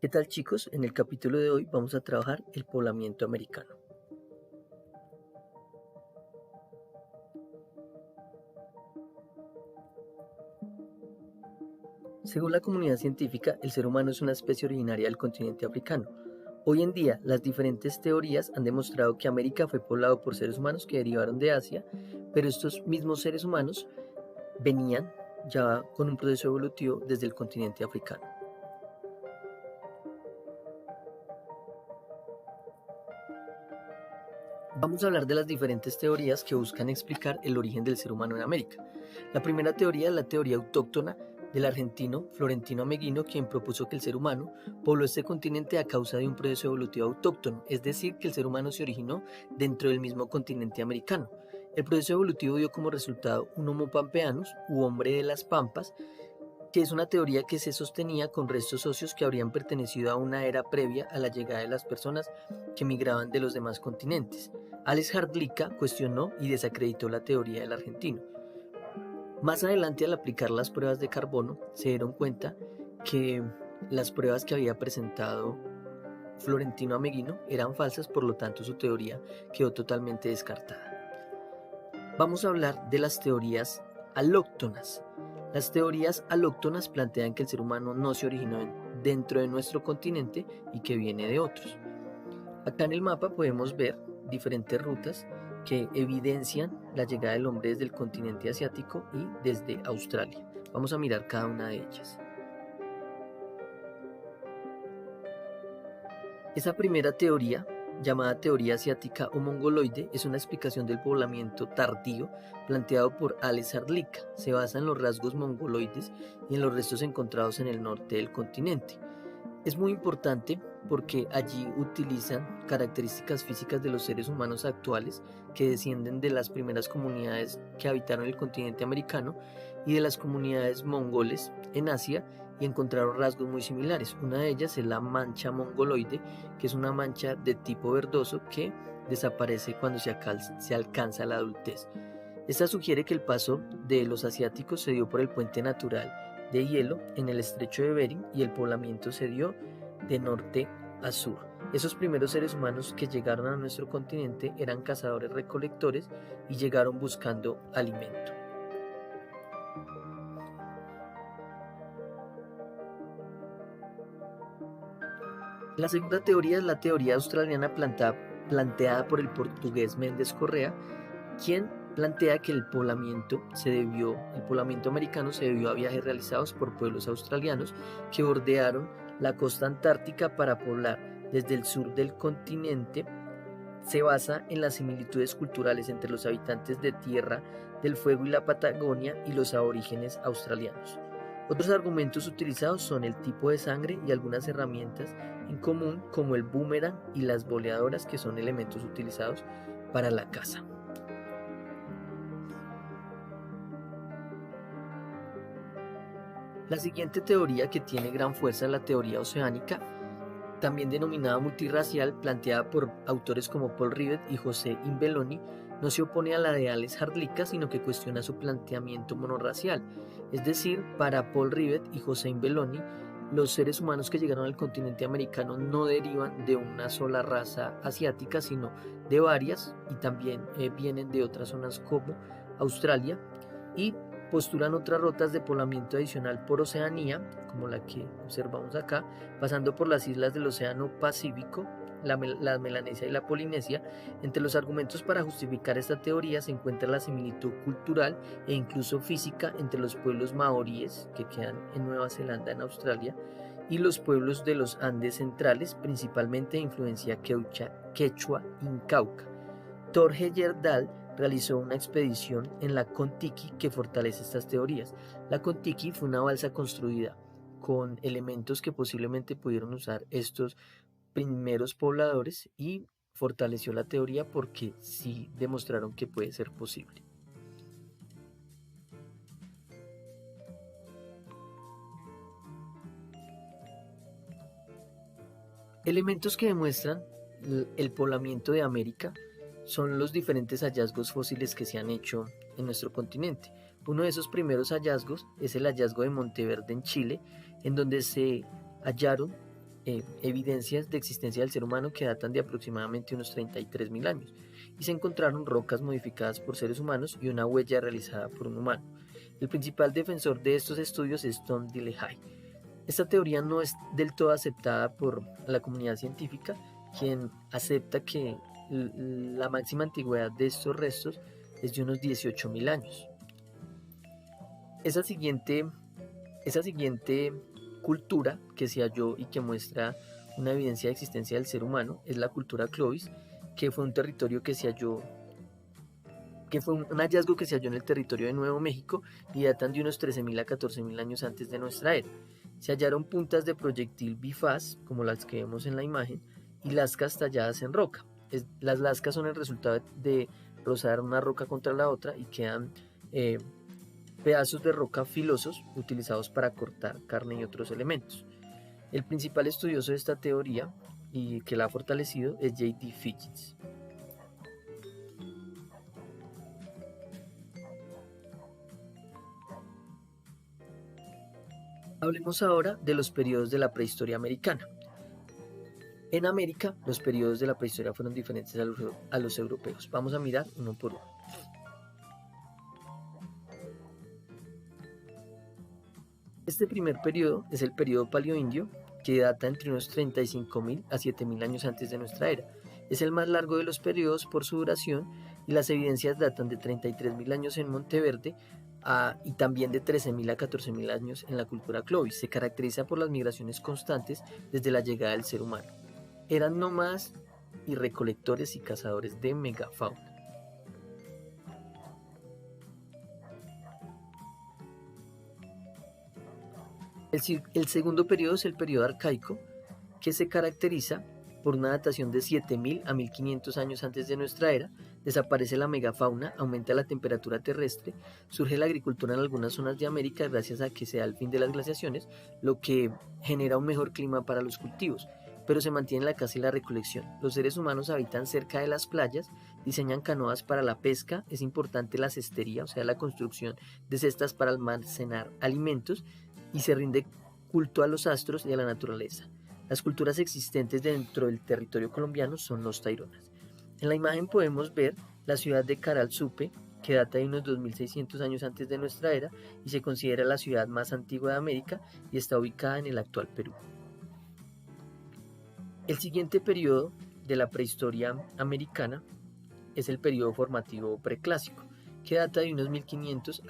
¿Qué tal, chicos? En el capítulo de hoy vamos a trabajar el poblamiento americano. Según la comunidad científica, el ser humano es una especie originaria del continente africano. Hoy en día, las diferentes teorías han demostrado que América fue poblado por seres humanos que derivaron de Asia, pero estos mismos seres humanos venían ya con un proceso evolutivo desde el continente africano. Vamos a hablar de las diferentes teorías que buscan explicar el origen del ser humano en América. La primera teoría es la teoría autóctona del argentino Florentino Ameghino, quien propuso que el ser humano pobló este continente a causa de un proceso evolutivo autóctono, es decir, que el ser humano se originó dentro del mismo continente americano. El proceso evolutivo dio como resultado un Homo pampeanus, u hombre de las pampas, que es una teoría que se sostenía con restos óseos que habrían pertenecido a una era previa a la llegada de las personas que migraban de los demás continentes. Alex Hrdlicka cuestionó y desacreditó la teoría del argentino. Más adelante, al aplicar las pruebas de carbono, se dieron cuenta que las pruebas que había presentado Florentino Ameghino eran falsas, por lo tanto su teoría quedó totalmente descartada. Vamos a hablar de las teorías alóctonas. Las teorías alóctonas plantean que el ser humano no se originó dentro de nuestro continente y que viene de otros. Acá en el mapa podemos ver diferentes rutas que evidencian la llegada del hombre desde el continente asiático y desde Australia. Vamos a mirar cada una de ellas. Esa primera teoría, llamada teoría asiática o mongoloide, es una explicación del poblamiento tardío planteado por Alex Hrdlicka. Se basa en los rasgos mongoloides y en los restos encontrados en el norte del continente. Es muy importante porque allí utilizan características físicas de los seres humanos actuales que descienden de las primeras comunidades que habitaron el continente americano y de las comunidades mongoles en Asia, y encontraron rasgos muy similares. Una de ellas es la mancha mongoloide, que es una mancha de tipo verdoso que desaparece cuando se alcanza la adultez. Esta sugiere que el paso de los asiáticos se dio por el puente natural de hielo en el estrecho de Bering y el poblamiento se dio de norte a sur. Esos primeros seres humanos que llegaron a nuestro continente eran cazadores recolectores y llegaron buscando alimento. La segunda teoría es la teoría australiana planteada por el portugués Méndez Correa, quien plantea que el poblamiento americano se debió a viajes realizados por pueblos australianos que bordearon la costa antártica para poblar desde el sur del continente. Se basa en las similitudes culturales entre los habitantes de Tierra del Fuego y la Patagonia y los aborígenes australianos. Otros argumentos utilizados son el tipo de sangre y algunas herramientas en común como el boomerang y las boleadoras, que son elementos utilizados para la caza. La siguiente teoría, que tiene gran fuerza, es la teoría oceánica, también denominada multirracial, planteada por autores como Paul Rivet y José Imbelloni. No se opone a la de Alex Hrdlicka, sino que cuestiona su planteamiento monorracial. Es decir, para Paul Rivet y José Imbelloni, los seres humanos que llegaron al continente americano no derivan de una sola raza asiática, sino de varias, y también vienen de otras zonas como Australia, y postulan otras rutas de poblamiento adicional por Oceanía, como la que observamos acá, pasando por las islas del Océano Pacífico, la Melanesia y la Polinesia. Entre los argumentos para justificar esta teoría se encuentra la similitud cultural e incluso física entre los pueblos maoríes, que quedan en Nueva Zelanda, en Australia, y los pueblos de los Andes centrales, principalmente de influencia quechua incauca. Thor Heyerdahl realizó una expedición en la Kon-Tiki que fortalece estas teorías. La Kon-Tiki fue una balsa construida con elementos que posiblemente pudieron usar estos primeros pobladores y fortaleció la teoría porque sí demostraron que puede ser posible. Elementos que demuestran el poblamiento de América son los diferentes hallazgos fósiles que se han hecho en nuestro continente. Uno de esos primeros hallazgos es el hallazgo de Monteverde en Chile, en donde se hallaron evidencias de existencia del ser humano que datan de aproximadamente unos 33.000 años, y se encontraron rocas modificadas por seres humanos y una huella realizada por un humano. El principal defensor de estos estudios es Tom DeLehey. Esta teoría no es del todo aceptada por la comunidad científica, quien acepta que la máxima antigüedad de estos restos es de unos 18.000 años. Esa siguiente cultura que se halló y que muestra una evidencia de existencia del ser humano es la cultura Clovis, que fue un territorio que se halló, que fue un hallazgo que se halló en el territorio de Nuevo México y datan de unos 13.000 a 14.000 años antes de nuestra era. Se hallaron puntas de proyectil bifaz, como las que vemos en la imagen, y lascas talladas en roca. Las lascas son el resultado de rozar una roca contra la otra y quedan pedazos de roca filosos utilizados para cortar carne y otros elementos. El principal estudioso de esta teoría y que la ha fortalecido es J.D. Figgins. Hablemos ahora de los periodos de la prehistoria americana. En América, los periodos de la prehistoria fueron diferentes a los europeos. Vamos a mirar uno por uno. Este primer periodo es el periodo paleoindio, que data entre unos 35.000 a 7.000 años antes de nuestra era. Es el más largo de los periodos por su duración y las evidencias datan de 33.000 años en Monteverde y también de 13.000 a 14.000 años en la cultura Clovis. Se caracteriza por las migraciones constantes desde la llegada del ser humano. Eran nómadas y recolectores y cazadores de megafauna. El segundo periodo es el periodo arcaico, que se caracteriza por una datación de 7.000 a 1.500 años antes de nuestra era. Desaparece la megafauna, aumenta la temperatura terrestre, surge la agricultura en algunas zonas de América gracias a que se da el fin de las glaciaciones, lo que genera un mejor clima para los cultivos, pero se mantiene la caza y la recolección. Los seres humanos habitan cerca de las playas, diseñan canoas para la pesca, es importante la cestería, o sea, la construcción de cestas para almacenar alimentos, y se rinde culto a los astros y a la naturaleza. Las culturas existentes dentro del territorio colombiano son los taironas. En la imagen podemos ver la ciudad de Caral Supe, que data de unos 2.600 años antes de nuestra era y se considera la ciudad más antigua de América y está ubicada en el actual Perú. El siguiente periodo de la prehistoria americana es el periodo formativo preclásico, que data de unos 1500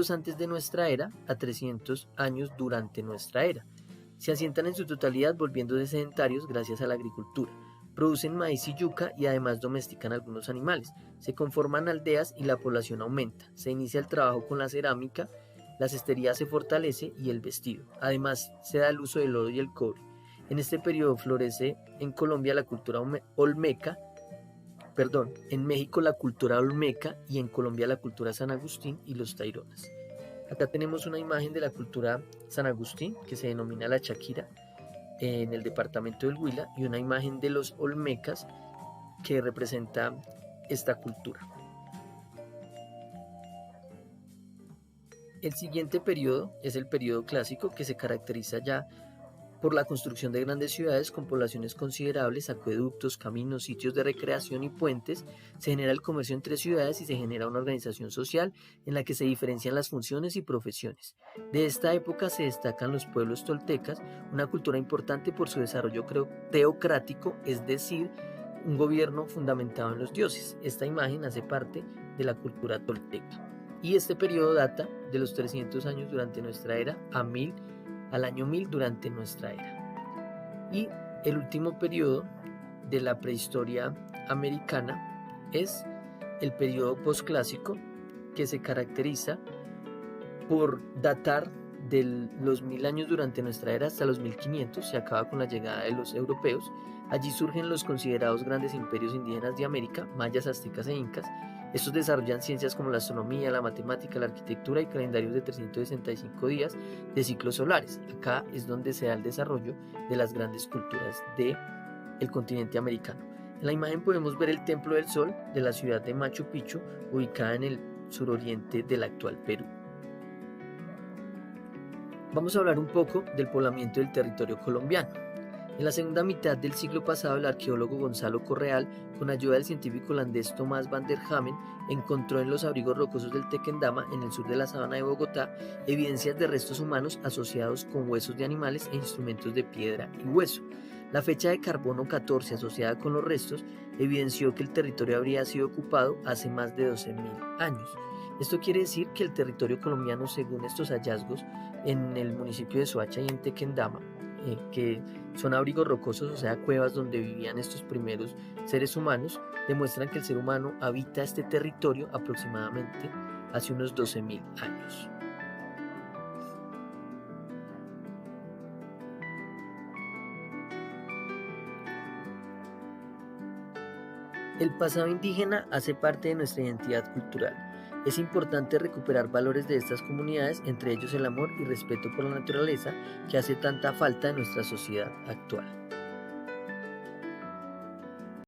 antes de nuestra era a 300 años durante nuestra era. Se asientan en su totalidad volviéndose sedentarios gracias a la agricultura. Producen maíz y yuca y además domestican algunos animales. Se conforman aldeas y la población aumenta. Se inicia el trabajo con la cerámica, la cestería se fortalece y el vestido. Además se da el uso del oro y el cobre. En este periodo florece en Colombia la cultura olmeca, en México la cultura olmeca y en Colombia la cultura San Agustín y los taironas. Acá tenemos una imagen de la cultura San Agustín que se denomina la Chaquira en el departamento del Huila y una imagen de los olmecas que representa esta cultura. El siguiente periodo es el periodo clásico, que se caracteriza ya por la construcción de grandes ciudades con poblaciones considerables, acueductos, caminos, sitios de recreación y puentes. Se genera el comercio entre ciudades y se genera una organización social en la que se diferencian las funciones y profesiones. De esta época se destacan los pueblos toltecas, una cultura importante por su desarrollo teocrático, es decir, un gobierno fundamentado en los dioses. Esta imagen hace parte de la cultura tolteca. Y este periodo data de los 300 años durante nuestra era al año 1000 durante nuestra era. Y el último periodo de la prehistoria americana es el periodo posclásico, que se caracteriza por datar de los 1000 años durante nuestra era hasta los 1500, se acaba con la llegada de los europeos. Allí surgen los considerados grandes imperios indígenas de América, mayas, aztecas e incas. Estos desarrollan ciencias como la astronomía, la matemática, la arquitectura y calendarios de 365 días de ciclos solares. Acá es donde se da el desarrollo de las grandes culturas del continente americano. En la imagen podemos ver el Templo del Sol de la ciudad de Machu Picchu, ubicada en el suroriente del actual Perú. Vamos a hablar un poco del poblamiento del territorio colombiano. En la segunda mitad del siglo pasado, el arqueólogo Gonzalo Correal, con ayuda del científico holandés Tomás van der Hamen, encontró en los abrigos rocosos del Tequendama, en el sur de la sabana de Bogotá, evidencias de restos humanos asociados con huesos de animales e instrumentos de piedra y hueso. La fecha de carbono 14 asociada con los restos evidenció que el territorio habría sido ocupado hace más de 12.000 años. Esto quiere decir que el territorio colombiano, según estos hallazgos en el municipio de Soacha y en Tequendama, que son abrigos rocosos, o sea, cuevas donde vivían estos primeros seres humanos, demuestran que el ser humano habita este territorio aproximadamente hace unos 12.000 años. El pasado indígena hace parte de nuestra identidad cultural. Es importante recuperar valores de estas comunidades, entre ellos el amor y respeto por la naturaleza, que hace tanta falta en nuestra sociedad actual.